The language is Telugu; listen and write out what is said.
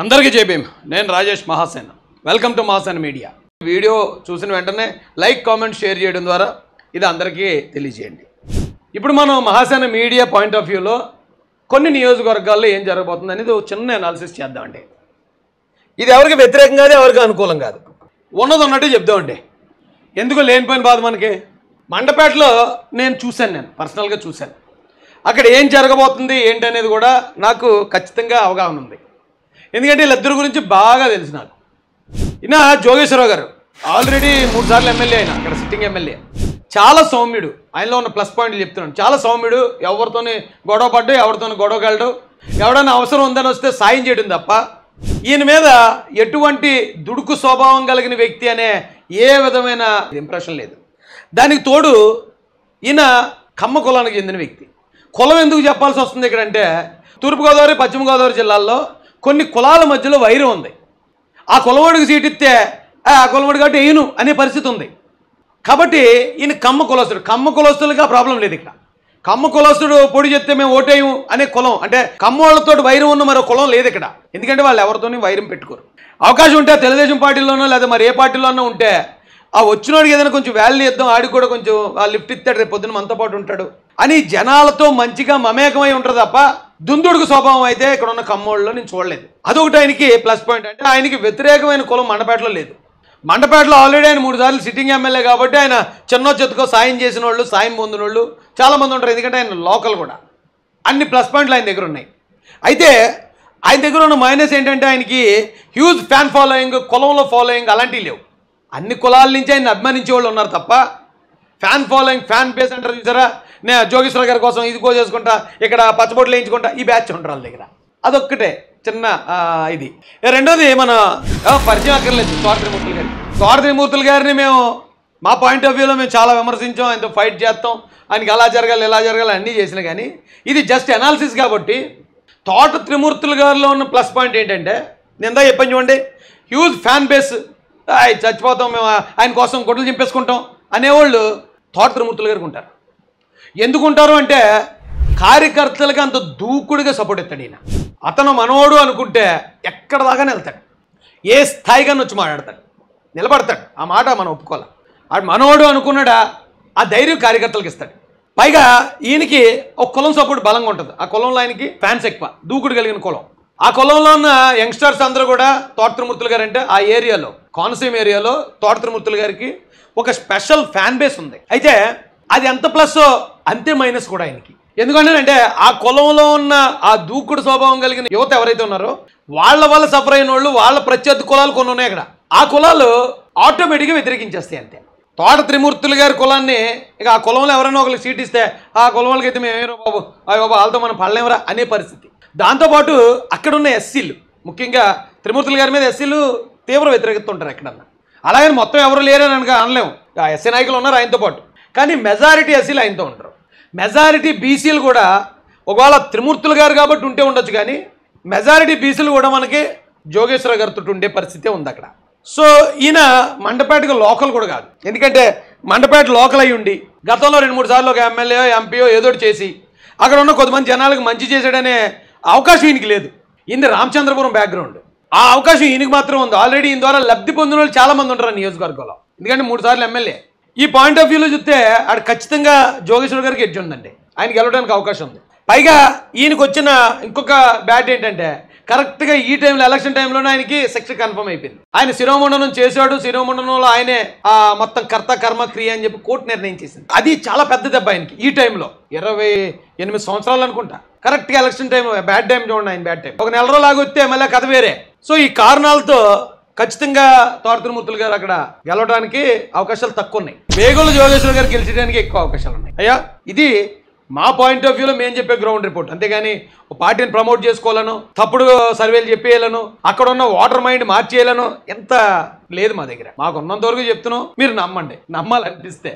అందరికీ జై భీమ్. నేను Rajesh Mahasena. Welcome to Mahasena media. Video చూసిన వెంటనే లైక్, కామెంట్, షేర్ చేయడం ద్వారా ఇది అందరికీ తెలియజేయండి. ఇప్పుడు మనం మహాసేన మీడియా పాయింట్ ఆఫ్ వ్యూలో కొన్ని నియోజకవర్గాల్లో ఏం జరగబోతుంది అనేది ఒక చిన్న అనాలిసిస్ చేద్దామండి. ఇది ఎవరికి వ్యతిరేకం కాదు, ఎవరికి అనుకూలం కాదు, ఉన్నది ఉన్నట్టు చెప్దామండి. ఎందుకు లేనిపోయిన బాధ మనకి. మండపేటలో నేను పర్సనల్గా చూశాను. అక్కడ ఏం జరగబోతుంది ఏంటి అనేది కూడా నాకు ఖచ్చితంగా అవగాహన ఉంది. ఎందుకంటే వీళ్ళిద్దరి గురించి బాగా తెలుసు నాకు. ఈయన జోగేశ్వరరావు గారు ఆల్రెడీ 3 సార్లు ఎమ్మెల్యే అయినా, అక్కడ సిట్టింగ్ ఎమ్మెల్యే. చాలా సౌమ్యుడు. ఆయనలో ఉన్న ప్లస్ పాయింట్లు చెప్తున్నాను. చాలా సౌమ్యుడు. ఎవరితోని గొడవ పడ్డు, ఎవరితోని గొడవగలడు, ఎవడైనా అవసరం ఉందని వస్తే సాయం చేయడం తప్ప ఈయన మీద ఎటువంటి దుడుకు స్వభావం కలిగిన వ్యక్తి అనే ఏ విధమైన ఇంప్రెషన్ లేదు. దానికి తోడు ఈయన కమ్మ కులానికి చెందిన వ్యక్తి. కులం ఎందుకు చెప్పాల్సి వస్తుంది ఇక్కడ అంటే, తూర్పుగోదావరి, పశ్చిమ గోదావరి జిల్లాల్లో కొన్ని కులాల మధ్యలో వైరం ఉంది. ఆ కులవాడికి సీట్ ఇస్తే ఆ కులవాడు కాబట్టి వేయను అనే పరిస్థితి ఉంది. కాబట్టి ఈయన కమ్మ కులస్తుడు. కమ్మ కులస్తులుగా ప్రాబ్లం లేదు ఇక్కడ. కమ్మ కులస్తుడు పొడి చెప్తే మేము ఓటేయం అనే కులం అంటే కమ్మ వాళ్ళతో వైరం ఉన్న మరో కులం లేదు ఇక్కడ. ఎందుకంటే వాళ్ళు ఎవరితోని వైరం పెట్టుకోరు. అవకాశం ఉంటే తెలుగుదేశం పార్టీలోనో లేదా మరి ఏ పార్టీలోనో ఉంటే ఆ వచ్చినోడికి ఏదైనా కొంచెం వాల్యూ ఇద్దాం, ఆడికి కూడా కొంచెం లిఫ్ట్ ఇస్తాడు, రేపు పొద్దున మనతో పాటు ఉంటాడు అని జనాలతో మంచిగా మమేకమై ఉంటారు తప్ప దుందుడుకు స్వభావం అయితే ఇక్కడ ఉన్న కమ్మోళ్ళలో నేను చూడలేదు. అదొకటి ఆయనకి ప్లస్ పాయింట్. అంటే ఆయనకి వ్యతిరేకమైన కులం మండపేటలో లేదు. మండపేటలో ఆల్రెడీ ఆయన 3 సార్లు సిట్టింగ్ ఎమ్మెల్యే కాబట్టి ఆయన చిన్న చెత్తుకో సాయం చేసిన వాళ్ళు, సాయం పొందిన వాళ్ళు చాలామంది ఉంటారు. ఎందుకంటే ఆయన లోకల్ కూడా. అన్ని ప్లస్ పాయింట్లు ఆయన దగ్గర ఉన్నాయి. అయితే ఆయన దగ్గర ఉన్న మైనస్ ఏంటంటే ఆయనకి హ్యూజ్ ఫ్యాన్ ఫాలోయింగ్, కులంలో ఫాలోయింగ్ అలాంటివి లేవు. అన్ని కులాల నుంచి ఆయన అభిమానించే వాళ్ళు ఉన్నారు తప్ప ఫ్యాన్ ఫాలోయింగ్, ఫ్యాన్ బేస్ అంటారు చూసారా, నేను జోగేశ్వర గారి కోసం ఇది చేసుకుంటా, ఇక్కడ పచ్చబొట్లు వేయించుకుంటా, ఈ బ్యాచ్ ఉంటారు వాళ్ళ దగ్గర. అదొక్కటే చిన్న ఇది. రెండోది మన పరిచయం అక్కర్లేదు తోట త్రిమూర్తులు గారిని మేము మా పాయింట్ ఆఫ్ వ్యూలో మేము చాలా విమర్శించాం. ఆయనతో ఫైట్ చేస్తాం, ఆయనకి అలా జరగాలి ఇలా జరగాలి అన్నీ చేసినా కానీ ఇది జస్ట్ అనాలిసిస్ కాబట్టి తోట త్రిమూర్తులు గారిలో ఉన్న ప్లస్ పాయింట్ ఏంటంటే, నేను ఎంతో చెప్పాను చూడండి, హ్యూజ్ ఫ్యాన్ బేస్. చచ్చిపోతాం మేము ఆయన కోసం గొడ్డలు చింపేసుకుంటాం అనేవాళ్ళు తోట త్రిమూర్తులు గారికి ఉంటారు. ఎందుకుంటారు అంటే కార్యకర్తలకు అంత దూకుడుగా సపోర్ట్ ఇస్తాడు ఈయన. అతను మనోడు అనుకుంటే ఎక్కడ దాకానే వెళ్తాడు, ఏ స్థాయిగానే వచ్చి మాట్లాడతాడు, నిలబడతాడు. ఆ మాట మనం ఒప్పుకోవాలి. ఆడు మనోడు అనుకున్నాడా ఆ ధైర్యం కార్యకర్తలకు ఇస్తాడు. పైగా ఈయనకి ఒక కులం సపోర్ట్ బలంగా ఉంటుంది. ఆ కులంలో ఆయనకి ఫ్యాన్స్ ఎక్కువ, దూకుడు కలిగిన కులం. ఆ కులంలో ఉన్న యంగ్స్టర్స్ అందరూ కూడా తోట త్రిమూర్తులు గారు అంటే ఆ ఏరియాలో, కోనసీమ ఏరియాలో తోట త్రిమూర్తులు గారికి ఒక స్పెషల్ ఫ్యాన్ బేస్ ఉంది. అయితే అది ఎంత ప్లస్ అంతే మైనస్ కూడా ఆయనకి. ఎందుకంటే ఆ కులంలో ఉన్న ఆ దూకుడు స్వభావం కలిగిన యువత ఎవరైతే ఉన్నారో వాళ్ళ వల్ల సఫర్ అయిన వాళ్ళు, వాళ్ళ ప్రత్యర్థి కులాలు కొన్ని ఉన్నాయి అక్కడ. ఆ కులాలు ఆటోమేటిక్గా వ్యతిరేకించేస్తాయి అంతే. తోట త్రిమూర్తులు గారి కులాన్ని ఇక ఆ కులంలో ఎవరైనా ఒకరికి సీట్ ఇస్తే ఆ కులం వాళ్ళకి అయితే మేమేరో బాబు బాబు వాళ్ళతో మనం పడలేమరా అనే పరిస్థితి. దాంతోపాటు అక్కడ ఉన్న ఎస్సీలు, ముఖ్యంగా త్రిమూర్తులు గారి మీద ఎస్సీలు తీవ్ర వ్యతిరేకత ఉంటారు ఎక్కడన్నా. అలాగని మొత్తం ఎవరు లేరని అనలేము. ఆ ఎస్సీ నాయకులు ఉన్నారు ఆయనతో పాటు, కానీ మెజారిటీ ఎస్సీలు ఆయనతో ఉంటారు. మెజారిటీ బీసీలు కూడా ఒకవేళ త్రిమూర్తులు గారు కాబట్టి ఉంటే ఉండొచ్చు, కానీ మెజారిటీ బీసీలు కూడా మనకి జోగేశ్వర గారితో ఉండే పరిస్థితే ఉంది అక్కడ. సో ఈయన మండపేటకు లోకల్ కూడా కాదు. ఎందుకంటే మండపేట లోకల్ అయ్యి ఉండి గతంలో 2-3 సార్లు ఒక ఎమ్మెల్యే, ఎంపీఓ ఏదోటి చేసి అక్కడ ఉన్న కొంతమంది జనాలకు మంచి చేసాడనే అవకాశం ఈయనకి లేదు. ఈయన రామచంద్రపురం బ్యాక్గ్రౌండ్, ఆ అవకాశం ఈయనకి మాత్రం ఉంది. ఆల్రెడీ ఈయన ద్వారా లబ్ధి పొందిన వాళ్ళు చాలా మంది ఉంటారు నియోజకవర్గంలో. ఎందుకంటే 3 సార్లు ఎమ్మెల్యే. ఈ పాయింట్ ఆఫ్ వ్యూలో చూస్తే ఆడ ఖచ్చితంగా జోగేశ్వర గారికి ఎడ్జ్ ఉందండి, ఆయనకి వెళ్ళడానికి అవకాశం ఉంది. పైగా ఈయనకు వచ్చిన ఇంకొక బ్యాట్ ఏంటంటే కరెక్ట్గా ఈ టైంలో, ఎలక్షన్ టైంలోనే ఆయనకి శిక్ష కన్ఫర్మ్ అయిపోయింది. ఆయన శిరోమండనం చేశాడు. శిరోమండనంలో ఆయనే మొత్తం కర్త కర్మ క్రియ అని చెప్పి కోర్టు నిర్ణయం చేసింది. అది చాలా పెద్ద దెబ్బ ఆయనకి. ఈ టైంలో 28 సంవత్సరాలు అనుకుంటా, కరెక్ట్గా ఎలక్షన్ టైం, బ్యాడ్ టైం చూడండి ఆయన, బ్యాడ్ టైం. ఒక నెల రోజులు ఆగొస్తే మళ్ళీ కథ వేరే. సో ఈ కారణాలతో ఖచ్చితంగా తోట త్రిమూర్తులు గారు అక్కడ గెలవడానికి అవకాశాలు తక్కువ ఉన్నాయి. వేగుల జోగేశ్వర గారు గెలిచడానికి ఎక్కువ అవకాశాలు ఉన్నాయి. అయ్యా ఇది మా పాయింట్ ఆఫ్ వ్యూలో మేము చెప్పే గ్రౌండ్ రిపోర్ట్. అంతేగాని పార్టీని ప్రమోట్ చేసుకోవాలను, తప్పుడు సర్వేలు చెప్పేయాలను, అక్కడ ఉన్న ఓటర్ మైండ్ మార్చేయాలను ఎంత లేదు మా దగ్గర. మాకు ఉన్నంత వరకు చెప్తున్నాం, మీరు నమ్మండి. నమ్మాలనిపిస్తే